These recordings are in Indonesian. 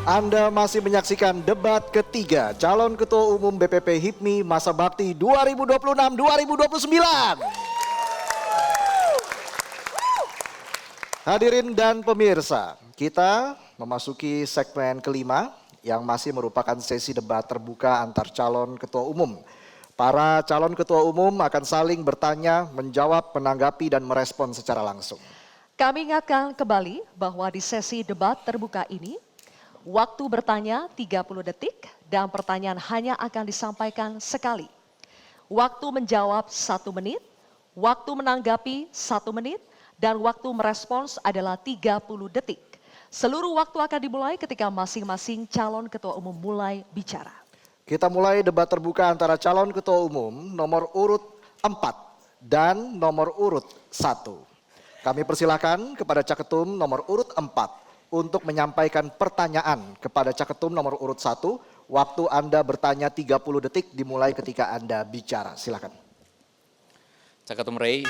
Anda masih menyaksikan debat ketiga calon ketua umum BPP HIPMI masa bakti 2026-2029. Hadirin dan pemirsa, kita memasuki segmen kelima yang masih merupakan sesi debat terbuka antar calon ketua umum. Para calon ketua umum akan saling bertanya, menjawab, menanggapi, dan merespon secara langsung. Kami ingatkan kembali bahwa di sesi debat terbuka ini, waktu bertanya 30 detik dan pertanyaan hanya akan disampaikan sekali. Waktu menjawab 1 menit, waktu menanggapi 1 menit, dan waktu merespons adalah 30 detik. Seluruh waktu akan dimulai ketika masing-masing calon ketua umum mulai bicara. Kita mulai debat terbuka antara calon ketua umum nomor urut 4 dan nomor urut 1. Kami persilakan kepada Caketum nomor urut 4 untuk menyampaikan pertanyaan kepada Caketum nomor urut 1. Waktu Anda bertanya 30 detik dimulai ketika Anda bicara. Silakan. Caketum Ray,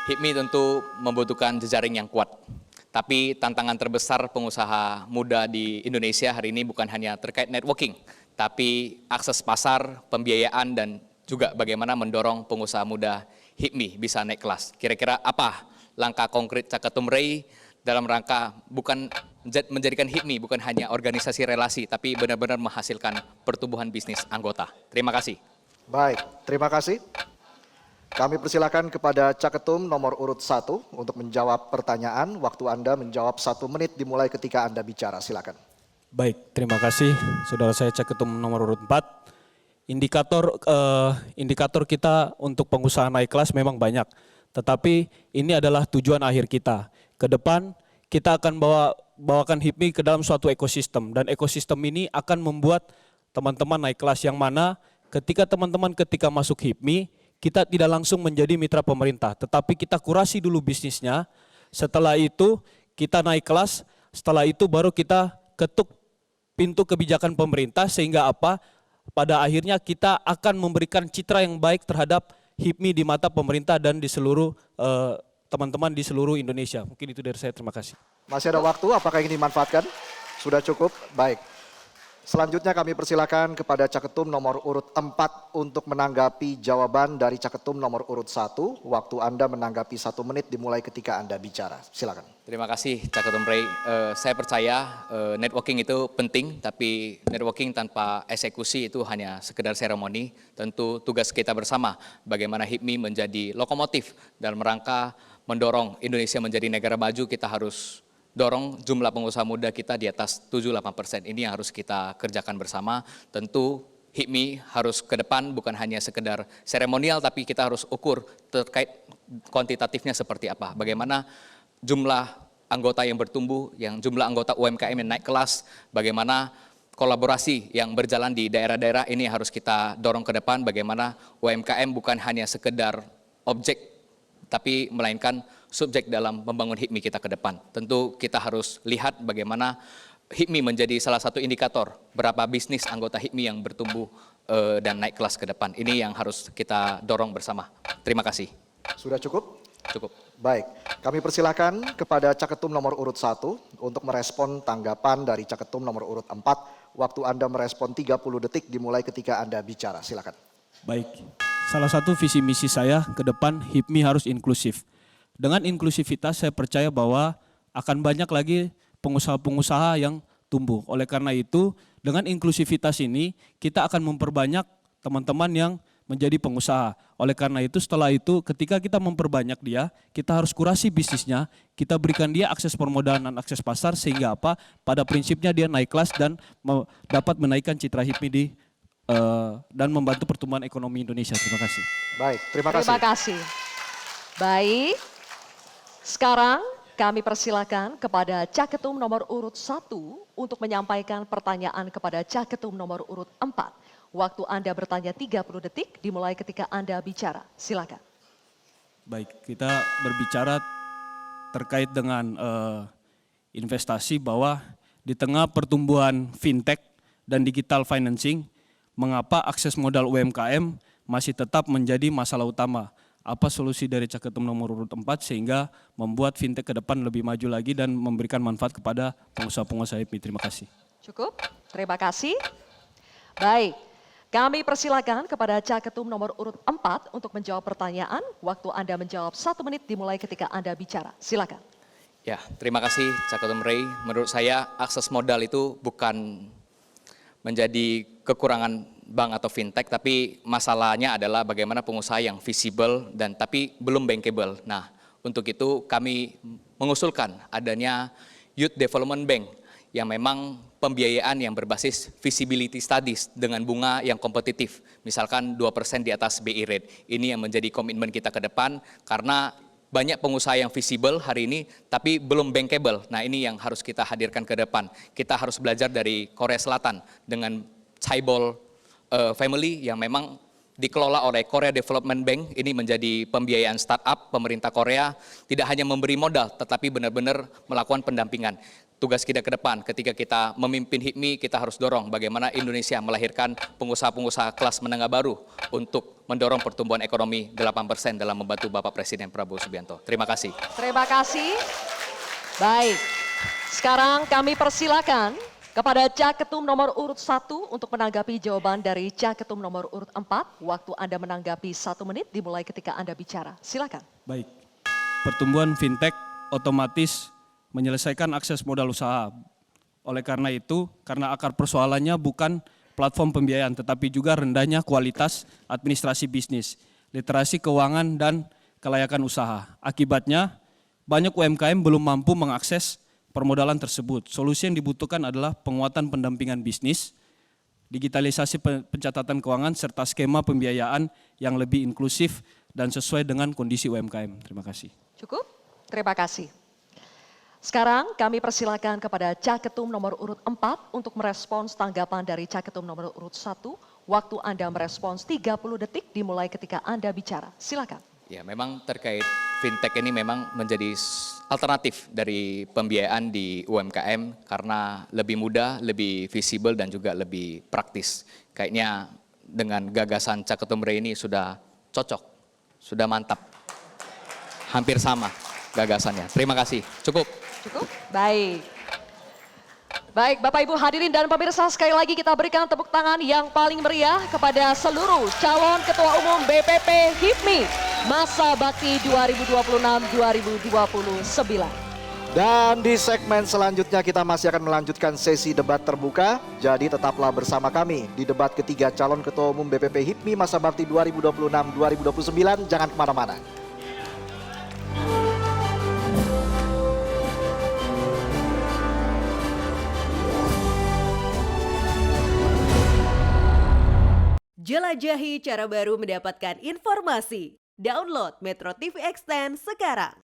HIPMI tentu membutuhkan jejaring yang kuat. Tapi tantangan terbesar pengusaha muda di Indonesia hari ini bukan hanya terkait networking, tapi akses pasar, pembiayaan, dan juga bagaimana mendorong pengusaha muda HIPMI bisa naik kelas. Kira-kira apa langkah konkret Caketum Ray dalam rangka bukan menjadikan HIPMI bukan hanya organisasi relasi, tapi benar-benar menghasilkan pertumbuhan bisnis anggota. Terima kasih. Baik, terima kasih. Kami persilakan kepada Caketum nomor urut 1 untuk menjawab pertanyaan. Waktu Anda menjawab 1 menit dimulai ketika Anda bicara. Silakan. Baik, terima kasih saudara saya Caketum nomor urut 4. Indikator kita untuk pengusaha naik kelas memang banyak. Tetapi ini adalah tujuan akhir kita. Ke depan kita akan bawakan HIPMI ke dalam suatu ekosistem. Dan ekosistem ini akan membuat teman-teman naik kelas yang mana ketika teman-teman masuk HIPMI, kita tidak langsung menjadi mitra pemerintah, tetapi kita kurasi dulu bisnisnya. Setelah itu kita naik kelas, setelah itu baru kita ketuk pintu kebijakan pemerintah sehingga apa? Pada akhirnya kita akan memberikan citra yang baik terhadap HIPMI di mata pemerintah dan di seluruh teman-teman di seluruh Indonesia. Mungkin itu dari saya, terima kasih. Masih ada waktu, apakah ingin dimanfaatkan? Sudah cukup? Baik. Selanjutnya kami persilakan kepada Caketum nomor urut 4 untuk menanggapi jawaban dari Caketum nomor urut 1. Waktu Anda menanggapi 1 menit dimulai ketika Anda bicara. Silakan. Terima kasih Caketum Ray. Saya percaya networking itu penting, tapi networking tanpa eksekusi itu hanya sekedar seremoni. Tentu tugas kita bersama bagaimana HIPMI menjadi lokomotif dalam rangka mendorong Indonesia menjadi negara maju. Kita harus dorong jumlah pengusaha muda kita di atas 7-8%. Ini yang harus kita kerjakan bersama. Tentu HIPMI harus ke depan bukan hanya sekedar seremonial, tapi kita harus ukur terkait kuantitatifnya seperti apa. Bagaimana jumlah anggota yang bertumbuh, yang jumlah anggota UMKM yang naik kelas, bagaimana kolaborasi yang berjalan di daerah-daerah ini harus kita dorong ke depan. Bagaimana UMKM bukan hanya sekedar objek, tapi melainkan subjek dalam membangun HIPMI kita ke depan. Tentu kita harus lihat bagaimana HIPMI menjadi salah satu indikator berapa bisnis anggota HIPMI yang bertumbuh dan naik kelas ke depan. Ini yang harus kita dorong bersama. Terima kasih. Sudah cukup? Cukup. Baik, kami persilakan kepada Caketum nomor urut 1 untuk merespon tanggapan dari Caketum nomor urut 4. Waktu Anda merespon 30 detik dimulai ketika Anda bicara. Silakan. Baik, salah satu visi misi saya ke depan HIPMI harus inklusif. Dengan inklusivitas saya percaya bahwa akan banyak lagi pengusaha-pengusaha yang tumbuh. Oleh karena itu dengan inklusivitas ini kita akan memperbanyak teman-teman yang menjadi pengusaha. Oleh karena itu setelah itu ketika kita memperbanyak dia, kita harus kurasi bisnisnya, kita berikan dia akses permodalan dan akses pasar sehingga apa? Pada prinsipnya dia naik kelas dan dapat menaikkan citra HIPMI dan membantu pertumbuhan ekonomi Indonesia. Terima kasih. Baik, terima kasih. Terima kasih. Baik. Sekarang kami persilakan kepada Caketum nomor urut 1 untuk menyampaikan pertanyaan kepada Caketum nomor urut 4. Waktu Anda bertanya 30 detik dimulai ketika Anda bicara. Silakan. Baik, kita berbicara terkait dengan investasi bahwa di tengah pertumbuhan fintech dan digital financing, mengapa akses modal UMKM masih tetap menjadi masalah utama. Apa solusi dari Caketum nomor urut 4 sehingga membuat fintech ke depan lebih maju lagi dan memberikan manfaat kepada pengusaha-pengusaha HIPMI. Terima kasih. Cukup, terima kasih. Baik, kami persilakan kepada Caketum nomor urut 4 untuk menjawab pertanyaan. Waktu Anda menjawab 1 menit dimulai ketika Anda bicara. Silakan. Ya, terima kasih Caketum Ray. Menurut saya akses modal itu bukan menjadi kekurangan bank atau fintech, tapi masalahnya adalah bagaimana pengusaha yang visible dan tapi belum bankable. Nah, untuk itu kami mengusulkan adanya Youth Development Bank yang memang pembiayaan yang berbasis visibility studies dengan bunga yang kompetitif, misalkan 2% di atas BI rate. Ini yang menjadi komitmen kita ke depan karena banyak pengusaha yang visible hari ini tapi belum bankable. Nah, ini yang harus kita hadirkan ke depan. Kita harus belajar dari Korea Selatan dengan Chaebol Family yang memang dikelola oleh Korea Development Bank. Ini menjadi pembiayaan startup pemerintah Korea, tidak hanya memberi modal tetapi benar-benar melakukan pendampingan. Tugas kita ke depan ketika kita memimpin HIPMI, kita harus dorong bagaimana Indonesia melahirkan pengusaha-pengusaha kelas menengah baru untuk mendorong pertumbuhan ekonomi 8% dalam membantu Bapak Presiden Prabowo Subianto. Terima kasih. Terima kasih. Baik, sekarang kami persilakan kepada Caketum nomor urut 1 untuk menanggapi jawaban dari Caketum nomor urut 4. Waktu Anda menanggapi 1 menit dimulai ketika Anda bicara. Silakan. Baik, pertumbuhan fintech otomatis menyelesaikan akses modal usaha. Oleh karena itu, karena akar persoalannya bukan platform pembiayaan, tetapi juga rendahnya kualitas administrasi bisnis, literasi keuangan, dan kelayakan usaha. Akibatnya, banyak UMKM belum mampu mengakses permodalan tersebut. Solusi yang dibutuhkan adalah penguatan pendampingan bisnis, digitalisasi pencatatan keuangan, serta skema pembiayaan yang lebih inklusif dan sesuai dengan kondisi UMKM. Terima kasih. Cukup? Terima kasih. Sekarang kami persilakan kepada Caketum nomor urut 4 untuk merespons tanggapan dari Caketum nomor urut 1. Waktu Anda merespons 30 detik dimulai ketika Anda bicara. Silakan. Ya, memang terkait fintech ini memang menjadi alternatif dari pembiayaan di UMKM karena lebih mudah, lebih visible dan juga lebih praktis. Kayaknya dengan gagasan Caketum Ray ini sudah cocok, sudah mantap. Hampir sama gagasannya. Terima kasih. Cukup. Cukup? Baik. Baik, Bapak Ibu hadirin dan pemirsa, sekali lagi kita berikan tepuk tangan yang paling meriah kepada seluruh calon Ketua Umum BPP HIPMI masa bakti 2026-2029. Dan di segmen selanjutnya kita masih akan melanjutkan sesi debat terbuka. Jadi tetaplah bersama kami di debat ketiga calon Ketua Umum BPP HIPMI masa bakti 2026-2029. Jangan kemana-mana. Jelajahi cara baru mendapatkan informasi. Download Metro TV Extend sekarang.